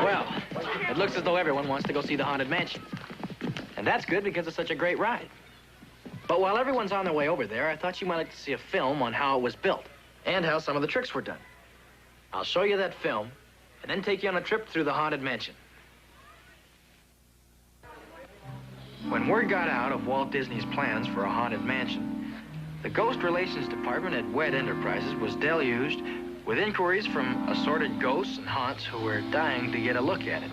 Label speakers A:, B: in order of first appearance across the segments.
A: Well, it looks as though everyone wants to go see the Haunted Mansion. And that's good because it's such a great ride. But while everyone's on their way over there, I thought you might like to see a film on how it was built and how some of the tricks were done. I'll show you that film and then take you on a trip through the Haunted Mansion. When word got out of Walt Disney's plans for a Haunted Mansion, the Ghost Relations Department at WED Enterprises was deluged with inquiries from assorted ghosts and haunts who were dying to get a look at it.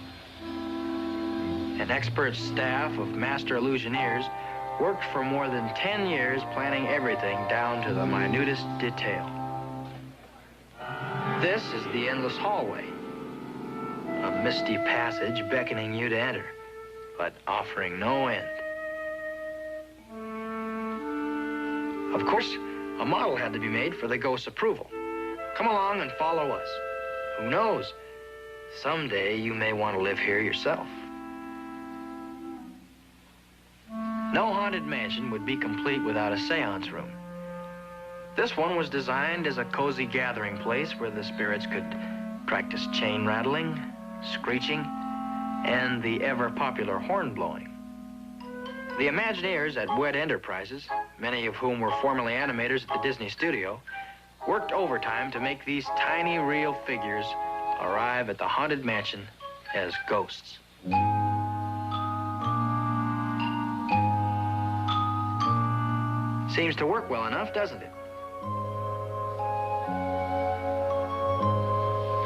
A: An expert staff of master illusioneers worked for more than 10 years planning everything down to the minutest detail. This is the endless hallway, a misty passage beckoning you to enter, but offering no end. Of course, a model had to be made for the ghost's approval. Come along and follow us. Who knows? Someday you may want to live here yourself. No haunted mansion would be complete without a seance room. This one was designed as a cozy gathering place where the spirits could practice chain rattling, screeching, and the ever-popular horn blowing. The Imagineers at WED Enterprises, many of whom were formerly animators at the Disney studio, worked overtime to make these tiny real figures arrive at the Haunted Mansion as ghosts. Seems to work well enough, doesn't it?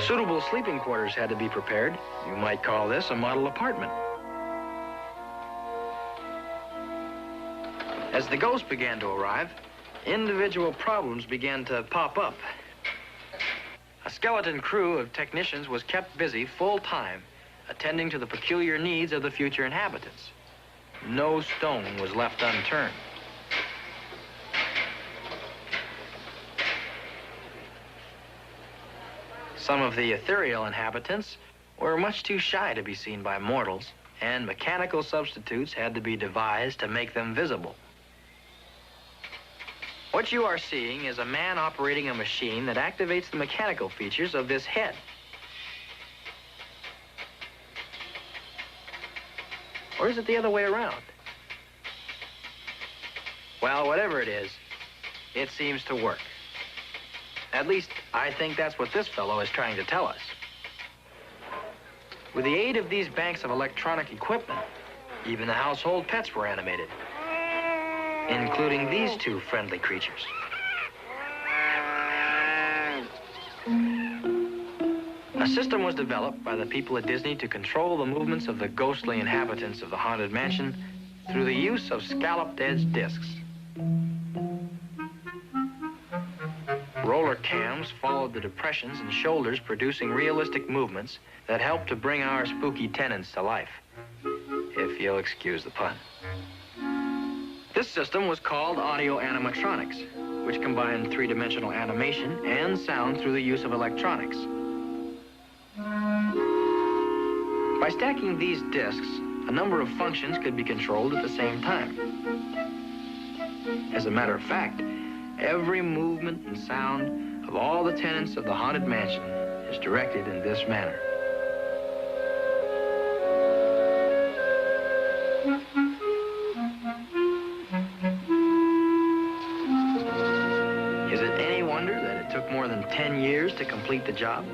A: Suitable sleeping quarters had to be prepared. You might call this a model apartment. As the ghosts began to arrive, individual problems began to pop up. A skeleton crew of technicians was kept busy full-time, attending to the peculiar needs of the future inhabitants. No stone was left unturned. Some of the ethereal inhabitants were much too shy to be seen by mortals, and mechanical substitutes had to be devised to make them visible. What you are seeing is a man operating a machine that activates the mechanical features of this head. Or is it the other way around? Well, whatever it is, it seems to work. At least, I think that's what this fellow is trying to tell us. With the aid of these banks of electronic equipment, even the household pets were animated, including these two friendly creatures. A system was developed by the people at Disney to control the movements of the ghostly inhabitants of the Haunted Mansion through the use of scalloped-edge discs. Roller cams followed the depressions in shoulders, producing realistic movements that helped to bring our spooky tenants to life, if you'll excuse the pun. This system was called audio animatronics, which combined three-dimensional animation and sound through the use of electronics. By stacking these discs, a number of functions could be controlled at the same time. As a matter of fact, every movement and sound of all the tenants of the Haunted Mansion is directed in this manner. Is it any wonder that it took more than 10 years to complete the job?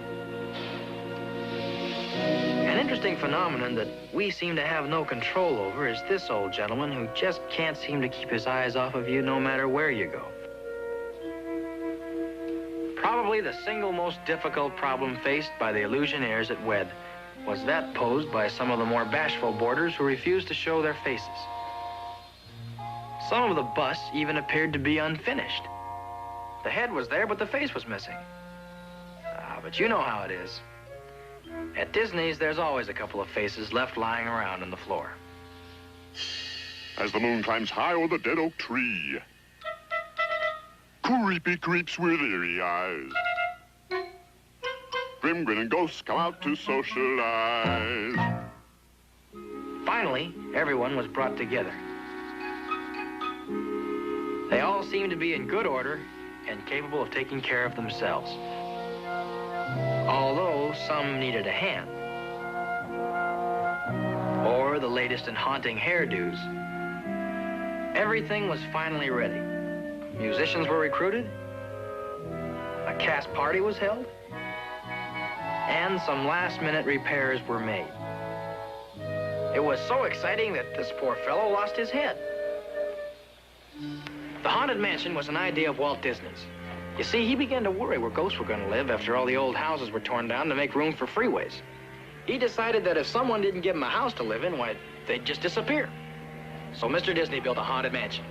A: An interesting phenomenon that we seem to have no control over is this old gentleman who just can't seem to keep his eyes off of you no matter where you go. Probably the single most difficult problem faced by the Illusionaires at WED was that posed by some of the more bashful boarders who refused to show their faces. Some of the busts even appeared to be unfinished. The head was there, but the face was missing. But you know how it is. At Disney's, there's always a couple of faces left lying around on the floor.
B: As the moon climbs high over the dead oak tree, creepy creeps with eerie eyes, grim grinning ghosts come out to socialize.
A: Finally, everyone was brought together. They all seemed to be in good order and capable of taking care of themselves. Although some needed a hand. latest in haunting hairdos. Everything was finally ready. Musicians were recruited, a cast party was held, and some last-minute repairs were made. It was so exciting that this poor fellow lost his head. The Haunted Mansion was an idea of Walt Disney's. You see, he began to worry where ghosts were going to live after all the old houses were torn down to make room for freeways. He decided that if someone didn't give him a house to live in, why, they'd just disappear. So Mr. Disney built a haunted mansion.